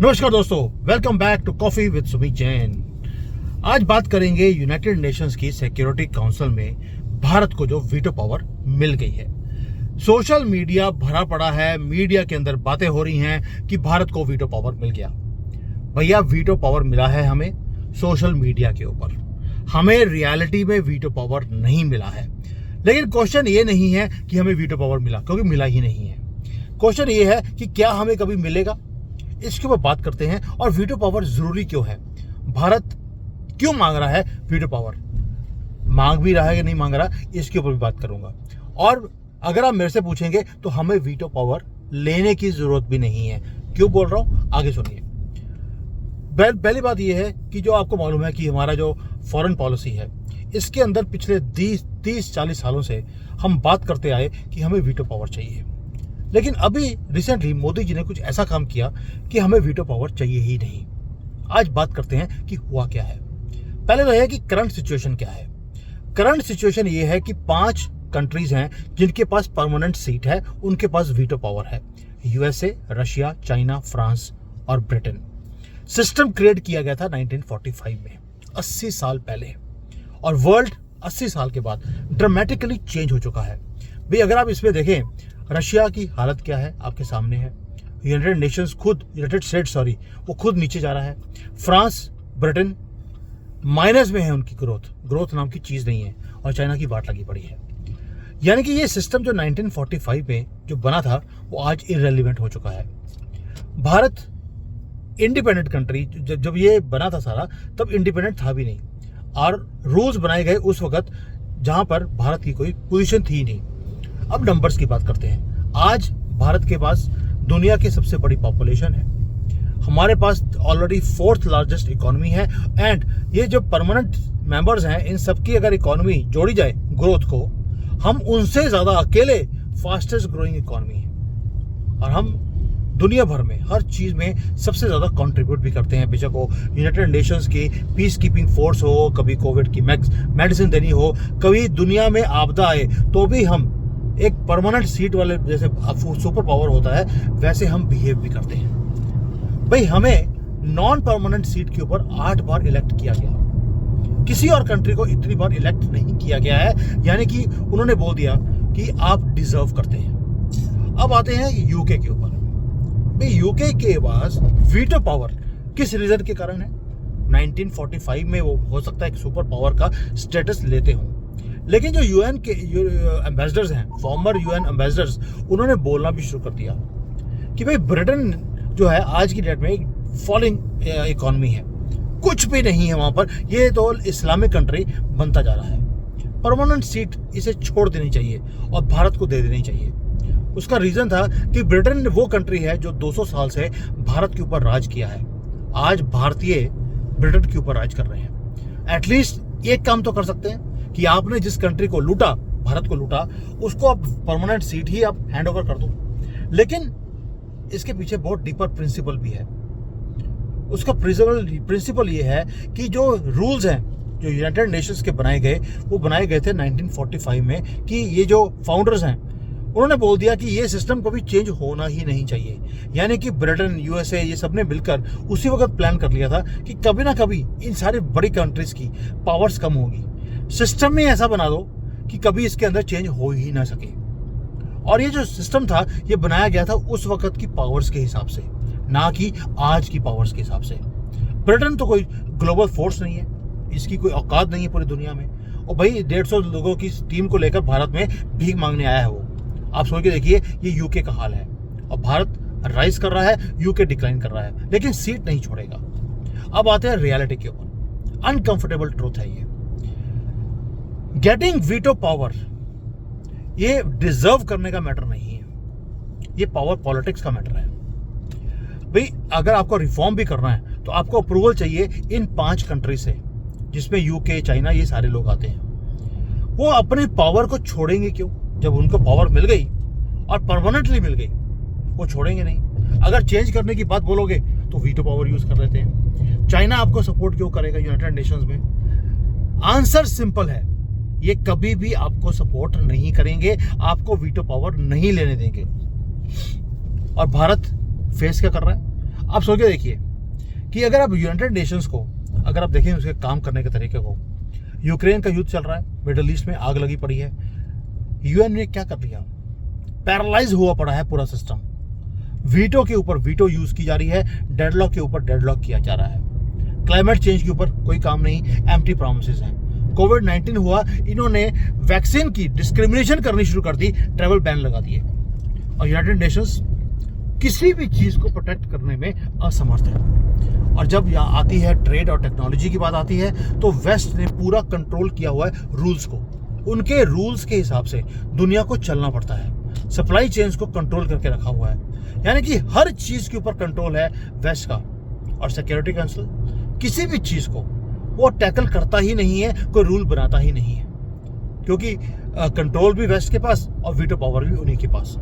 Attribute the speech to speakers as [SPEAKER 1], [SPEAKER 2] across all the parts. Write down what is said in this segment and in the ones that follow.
[SPEAKER 1] नमस्कार दोस्तों, welcome back to coffee with Sumit Jain. आज बात करेंगे यूनाइटेड नेशंस की सिक्योरिटी काउंसिल में भारत को जो वीटो पावर मिल गई है। सोशल मीडिया भरा पड़ा है, मीडिया के अंदर बातें हो रही हैं कि भारत को वीटो पावर मिल गया। भैया, वीटो पावर मिला है हमें सोशल मीडिया के ऊपर, हमें रियलिटी में वीटो पावर नहीं मिला है। लेकिन क्वेश्चन ये नहीं है कि हमें वीटो पावर मिला, क्योंकि मिला ही नहीं है। क्वेश्चन ये है कि क्या हमें कभी मिलेगा, इसके ऊपर बात करते हैं। और वीटो पावर जरूरी क्यों है, भारत क्यों मांग रहा है वीटो पावर, मांग भी रहा है कि नहीं मांग रहा, इसके ऊपर भी बात करूंगा। और अगर आप मेरे से पूछेंगे तो हमें वीटो पावर लेने की जरूरत भी नहीं है। क्यों बोल रहा हूं, आगे सुनिए। पहली बात यह है कि जो आपको मालूम है कि हमारा जो फॉरेन पॉलिसी है, इसके अंदर पिछले 30-40 सालों से हम बात करते आए कि हमें वीटो पावर चाहिए। लेकिन अभी रिसेंटली मोदी जी ने कुछ ऐसा काम किया कि हमें वीटो पावर चाहिए ही नहीं। आज बात करते हैं कि हुआ क्या है। पहले तो यह है कि करंट सिचुएशन क्या है। करंट सिचुएशन ये है कि 5 कंट्रीज हैं जिनके पास परमानेंट सीट है, उनके पास वीटो पावर है। यूएसए, रशिया, चाइना, फ्रांस और ब्रिटेन। सिस्टम क्रिएट किया गया था 1945 में, 80 साल पहले। और वर्ल्ड 80 साल के बाद ड्रामेटिकली चेंज हो चुका है। भाई, अगर आप इसमें देखें, रशिया की हालत क्या है आपके सामने है। यूनाइटेड स्टेट्स वो खुद नीचे जा रहा है। फ्रांस, ब्रिटेन माइनस में है, उनकी ग्रोथ नाम की चीज नहीं है। और चाइना की वाट लगी पड़ी है। यानी कि ये सिस्टम जो 1945 में जो बना था वो आज इररिलेवेंट हो चुका है। भारत इंडिपेंडेंट कंट्री, जब ये बना था सारा, तब इंडिपेंडेंट था भी नहीं। और रूल्स बनाए गए उस वक्त जहां पर भारत की कोई पोजीशन थी नहीं। अब नंबर्स की बात करते हैं। आज भारत के पास दुनिया की सबसे बड़ी पॉपुलेशन है, हमारे पास ऑलरेडी 4th लार्जेस्ट इकोनॉमी है। एंड ये जो परमानेंट मेंबर्स हैं, इन सबकी अगर इकोनॉमी जोड़ी जाए ग्रोथ को, हम उनसे ज्यादा अकेले फास्टेस्ट ग्रोइंग इकोनॉमी है। और हम दुनिया भर में हर चीज में सबसे ज्यादा कंट्रीब्यूट भी करते हैं। बेशक वो यूनाइटेड नेशंस की पीस कीपिंग फोर्स हो, कभी कोविड की मेडिसिन देनी हो, कभी दुनिया में आपदा आए तो भी हम एक परमानेंट सीट वाले, जैसे सुपर पावर होता है वैसे हम बिहेव भी करते हैं। भाई, हमें नॉन परमानेंट सीट के ऊपर 8 बार इलेक्ट किया गया। किसी और कंट्री को इतनी बार इलेक्ट नहीं किया गया है। यानी कि उन्होंने बोल दिया कि आप डिजर्व करते हैं। अब आते हैं यूके के ऊपर। भाई, यूके के पास वीटो पावर किस रीजन के कारण है। 1945 में वो हो सकता है एक सुपर पावर का स्टेटस लेते हों, लेकिन जो यूएन के एम्बेसडर्स हैं, फॉर्मर यूएन एम्बेसडर्स, उन्होंने बोलना भी शुरू कर दिया कि भाई ब्रिटेन जो है आज की डेट में एक फॉलिंग इकोनॉमी है, कुछ भी नहीं है वहां पर, ये तो इस्लामिक कंट्री बनता जा रहा है। परमानेंट सीट इसे छोड़ देनी चाहिए और भारत को दे देनी चाहिए। उसका रीजन था कि ब्रिटेन वो कंट्री है जो 200 साल से भारत के ऊपर राज किया है। आज भारतीय ब्रिटेन के ऊपर राज कर रहे हैं। एटलीस्ट एक काम तो कर सकते हैं कि आपने जिस कंट्री को लूटा, भारत को लूटा, उसको आप परमानेंट सीट ही आप हैंड ओवर कर दो। लेकिन इसके पीछे बहुत डीपर प्रिंसिपल भी है। उसका प्रिंसिपल ये है कि जो रूल्स हैं जो यूनाइटेड नेशंस के बनाए गए, वो बनाए गए थे 1945 में, कि ये जो फाउंडर्स हैं उन्होंने बोल दिया कि ये सिस्टम कभी चेंज होना ही नहीं चाहिए। यानी कि ब्रिटेन, यूएसए, ये सब ने मिलकर उसी वक्त प्लान कर लिया था कि कभी ना कभी इन सारी बड़ी कंट्रीज की पावर्स कम होगी। सिस्टम में ऐसा बना दो कि कभी इसके अंदर चेंज हो ही ना सके। और ये जो सिस्टम था, ये बनाया गया था उस वक्त की पावर्स के हिसाब से, ना कि आज की पावर्स के हिसाब से। ब्रिटेन तो कोई ग्लोबल फोर्स नहीं है, इसकी कोई औकात नहीं है पूरी दुनिया में। और भाई 150 लोगों की टीम को लेकर भारत में भीख मांगने आया है वो। आप सोच के देखिए, ये यूके का हाल है। और भारत राइज कर रहा है, यूके डिक्लाइन कर रहा है, लेकिन सीट नहीं छोड़ेगा। अब आते हैं रियलिटी के ऊपर। अनकंफर्टेबल ट्रूथ है ये। गेटिंग वीटो पावर ये डिजर्व करने का मैटर नहीं है, ये पावर पॉलिटिक्स का मैटर है। भाई, अगर आपको रिफॉर्म भी करना है तो आपको अप्रूवल चाहिए इन 5 कंट्री से, जिसमें यूके, चाइना, ये सारे लोग आते हैं। वो अपनी पावर को छोड़ेंगे क्यों? जब उनको पावर मिल गई और परमानेंटली मिल गई, वो छोड़ेंगे नहीं। अगर चेंज करने की बात बोलोगे तो वीटो पावर यूज कर लेते हैं। चाइना आपको सपोर्ट क्यों करेगा यूनाइटेड नेशंस में? आंसर सिंपल है, ये कभी भी आपको सपोर्ट नहीं करेंगे, आपको वीटो पावर नहीं लेने देंगे। और भारत फेस क्या कर रहा है? आप सोच के देखिए कि अगर आप यूनाइटेड नेशंस को अगर आप देखें उसके काम करने के तरीके को, यूक्रेन का युद्ध चल रहा है, मिडल ईस्ट में आग लगी पड़ी है, यूएन ने क्या कर लिया, पैरालाइज हुआ पड़ा है पूरा सिस्टम। वीटो के ऊपर वीटो यूज की जा रही है, डेडलॉक के ऊपर डेडलॉक किया जा रहा है, क्लाइमेट चेंज के ऊपर कोई काम नहीं, एम्प्टी प्रॉमिसेस हैं। कोविड-19 हुआ, इन्होंने वैक्सीन की डिस्क्रिमिनेशन करनी शुरू कर दी, ट्रैवल बैन लगा दिए, और यूनाइटेड नेशंस किसी भी चीज को प्रोटेक्ट करने में असमर्थ है। और जब यहाँ आती है ट्रेड और टेक्नोलॉजी की बात आती है, तो वेस्ट ने पूरा कंट्रोल किया हुआ है रूल्स को, उनके रूल्स के हिसाब से दुनिया को चलना पड़ता है, सप्लाई चेन्स को कंट्रोल करके रखा हुआ है, यानी कि हर चीज के ऊपर कंट्रोल है वेस्ट का। और सिक्योरिटी काउंसिल किसी भी चीज को वो टैकल करता ही नहीं है, कोई रूल बनाता ही नहीं है, क्योंकि कंट्रोल भी वेस्ट के पास और वीटो पावर भी उन्हीं के पास।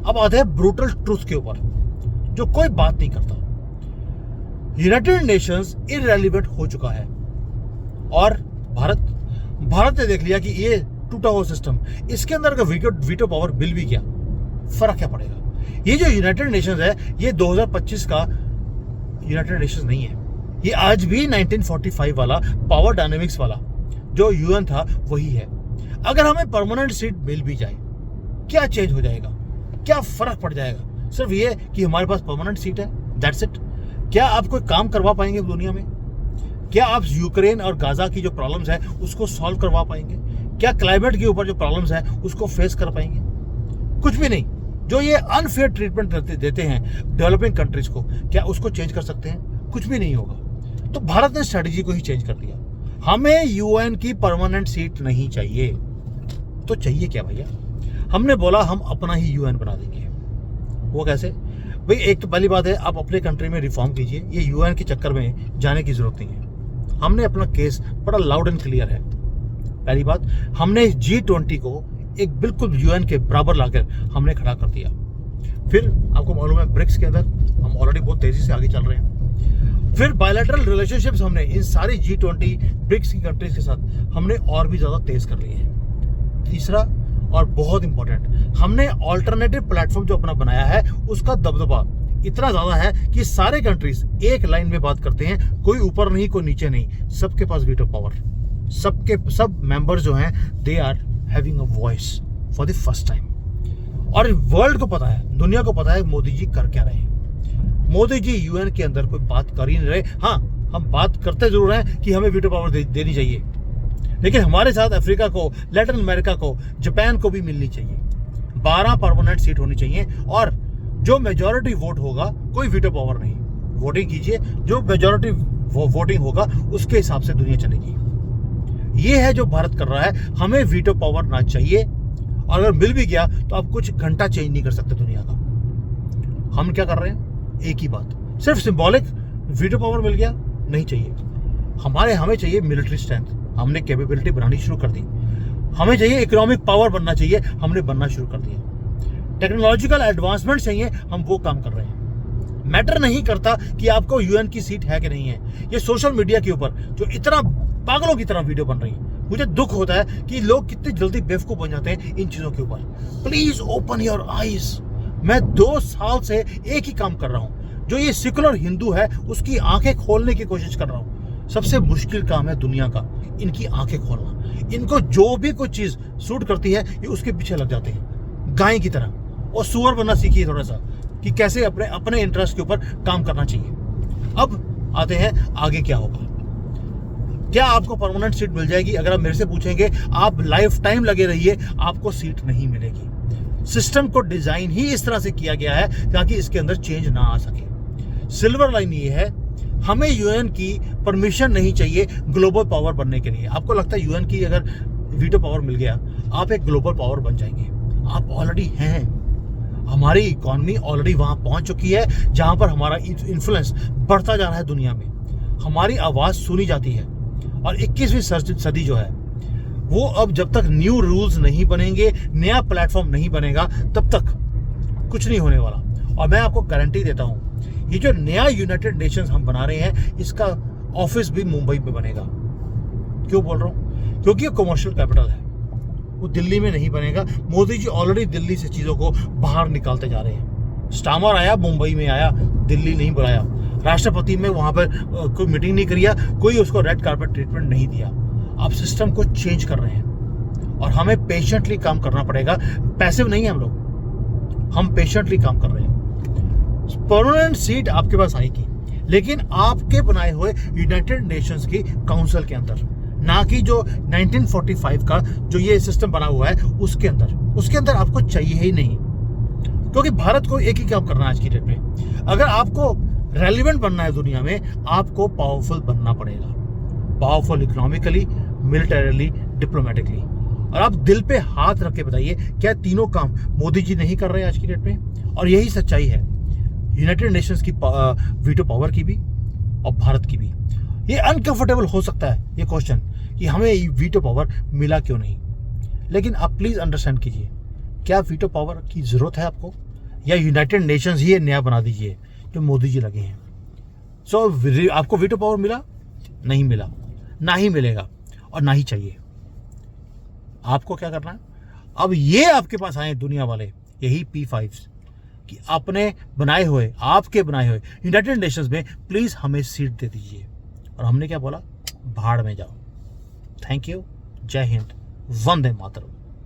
[SPEAKER 1] अब आते हैं ब्रूटल ट्रूथ के ऊपर, जो कोई बात नहीं करता। यूनाइटेड नेशंस इररेलेवेंट हो चुका है, और भारत ने देख लिया कि ये टूटा हुआ सिस्टम, इसके अंदर का वीटो पावर बिल भी क्या, फर्क क्या पड़ेगा। ये जो यूनाइटेड नेशंस है, ये 2025 का यूनाइटेड नेशंस नहीं है, ये आज भी 1945 वाला पावर डायनेमिक्स वाला जो यूएन था वही है। अगर हमें परमानेंट सीट मिल भी जाए, क्या चेंज हो जाएगा, क्या फर्क पड़ जाएगा? सिर्फ ये कि हमारे पास परमानेंट सीट है, दैट्स इट। क्या आप कोई काम करवा पाएंगे दुनिया में? क्या आप यूक्रेन और गाजा की जो प्रॉब्लम्स है उसको सॉल्व करवा पाएंगे? क्या क्लाइमेट के ऊपर जो प्रॉब्लम्स है उसको फेस कर पाएंगे? कुछ भी नहीं। जो ये अनफेयर ट्रीटमेंट देते हैं डेवलपिंग कंट्रीज को, क्या उसको चेंज कर सकते हैं? कुछ भी नहीं होगा। तो भारत ने स्ट्रेटेजी को ही चेंज कर दिया। हमें यूएन की परमानेंट सीट नहीं चाहिए, तो चाहिए क्या भैया? हमने बोला हम अपना ही यूएन बना देंगे। वो कैसे भाई? एक तो पहली बात है, आप अपने कंट्री में रिफॉर्म कीजिए, ये यूएन के चक्कर में जाने की जरूरत नहीं है। हमने अपना केस बड़ा लाउड एंड क्लियर है। पहली बात, हमने G20 को एक बिल्कुल यूएन के बराबर लाकर हमने खड़ा कर दिया। फिर आपको मालूम है ब्रिक्स के अंदर हम ऑलरेडी बहुत तेजी से आगे चल रहे हैं। फिर बायलैटरल रिलेशनशिप्स हमने इन सारी G20 ब्रिक्स की कंट्रीज के साथ हमने और भी ज्यादा तेज कर लिए हैं। तीसरा और बहुत इंपॉर्टेंट, हमने ऑल्टरनेटिव प्लेटफॉर्म जो अपना बनाया है उसका दबदबा इतना ज्यादा है कि सारे कंट्रीज एक लाइन में बात करते हैं, कोई ऊपर नहीं कोई नीचे नहीं, सबके पास वीटो पावर, सब मेंबर्स जो हैं they are having a voice for the first time. और वर्ल्ड को पता है, दुनिया को पता है मोदी जी कर क्या रहे हैं। मोदी जी यूएन के अंदर कोई बात कर ही नहीं रहे। हाँ, हम बात करते जरूर हैं कि हमें वीटो पावर देनी चाहिए, लेकिन हमारे साथ अफ्रीका को, लैटिन अमेरिका को, जापान को भी मिलनी चाहिए। 12 परमानेंट सीट होनी चाहिए, और जो मेजॉरिटी वोट होगा, कोई वीटो पावर नहीं, वोटिंग कीजिए, जो मेजॉरिटी वोटिंग होगा उसके हिसाब से दुनिया चलेगी। ये है जो भारत कर रहा है। हमें वीटो पावर ना चाहिए, और अगर मिल भी गया तो आप कुछ घंटा चेंज नहीं कर सकते दुनिया का। हम क्या कर रहे हैं? एक ही बात, सिर्फ सिंबॉलिक वीटो पावर मिल गया नहीं चाहिए। हमें चाहिए मिलिट्री स्ट्रेंथ, हमने कैपेबिलिटी बनानी शुरू कर दी। हमें चाहिए इकोनॉमिक पावर बनना चाहिए, हमने बनना शुरू कर दिया। टेक्नोलॉजिकल एडवांसमेंट चाहिए, हम वो काम कर रहे हैं। मैटर नहीं करता कि आपको यूएन की सीट है कि नहीं है। ये सोशल मीडिया के ऊपर जो इतना पागलों की तरह वीडियो बन रही है, मुझे दुख होता है कि लोग कितनी जल्दी बेवकूफ बन जाते हैं इन चीजों के ऊपर। Please open your eyes. मैं 2 साल से एक ही काम कर रहा हूं, जो ये सेकुलर हिंदू है उसकी आंखें खोलने की कोशिश कर रहा हूं। सबसे मुश्किल काम है दुनिया का इनकी आंखें खोलना। इनको जो भी कोई चीज सूट करती है ये उसके पीछे लग जाते हैं गाय की तरह, और सुअर बनना सीखिए थोड़ा सा कि कैसे अपने इंटरेस्ट के ऊपर काम करना चाहिए। अब आते हैं आगे क्या होगा। क्या आपको परमानेंट सीट मिल जाएगी? अगर आप मेरे से पूछेंगे, आप लाइफ टाइम लगे रहिए, आपको सीट नहीं मिलेगी। सिस्टम को डिजाइन ही इस तरह से किया गया है ताकि इसके अंदर चेंज ना आ सके। सिल्वर लाइन ये है, हमें यूएन की परमिशन नहीं चाहिए ग्लोबल पावर बनने के लिए। आपको लगता है यूएन की अगर वीटो पावर मिल गया आप एक ग्लोबल पावर बन जाएंगे? आप ऑलरेडी हैं। हमारी इकोनॉमी ऑलरेडी वहां पहुंच चुकी है जहां पर हमारा इन्फ्लुएंस बढ़ता जा रहा है दुनिया में। हमारी आवाज सुनी जाती है, और 21वीं सदी जो है वो अब जब तक न्यू रूल्स नहीं बनेंगे, नया प्लेटफॉर्म नहीं बनेगा, तब तक कुछ नहीं होने वाला। और मैं आपको गारंटी देता हूं, ये जो नया यूनाइटेड नेशंस हम बना रहे हैं, इसका ऑफिस भी मुंबई में बनेगा। क्यों बोल रहा हूं? क्योंकि ये कमर्शियल कैपिटल है, वो दिल्ली में नहीं बनेगा। मोदी जी ऑलरेडी दिल्ली से चीजों को बाहर निकालते जा रहे हैं। स्टामर आया, मुंबई में आया, दिल्ली नहीं बुलाया। राष्ट्रपति में वहां पर कोई मीटिंग नहीं करी, कोई उसको रेड कार्पेट ट्रीटमेंट नहीं दिया। आप सिस्टम को चेंज कर रहे हैं और हमें पेशेंटली काम करना पड़ेगा। पैसिव नहीं है हम लोग, हम पेशेंटली काम कर रहे हैं। परमानेंट सीट आपके पास आएगी, लेकिन आपके बनाए हुए यूनाइटेड नेशंस की काउंसिल के अंदर, ना कि जो 1945 का जो ये सिस्टम बना हुआ है उसके अंदर आपको चाहिए ही नहीं। क्योंकि भारत को एक ही काम करना है आज की डेट में। अगर आपको रेलिवेंट बनना है दुनिया में, आपको पावरफुल बनना पड़ेगा, पावरफुल इकोनॉमिकली, मिलिटरीली, डिप्लोमेटिकली। और आप दिल पे हाथ रख के बताइए, क्या तीनों काम मोदी जी नहीं कर रहे आज की डेट में? और यही सच्चाई है यूनाइटेड नेशंस की वीटो पावर की भी और भारत की भी। ये अनकंफर्टेबल हो सकता है ये क्वेश्चन कि हमें वीटो पावर मिला क्यों नहीं, लेकिन आप प्लीज अंडरस्टैंड कीजिए, क्या वीटो पावर की जरूरत है आपको, या यूनाइटेड नेशंस ही नया बना दीजिए जो मोदी जी लगे हैं। सो आपको वीटो पावर मिला? नहीं मिला, ना ही मिलेगा और ना ही चाहिए। आपको क्या करना है? अब ये आपके पास आए दुनिया वाले, यही P5 कि अपने बनाए हुए, आपके बनाए हुए यूनाइटेड नेशंस में प्लीज हमें सीट दे दीजिए। और हमने क्या बोला? भाड़ में जाओ। थैंक यू, जय हिंद, वंदे मातरम।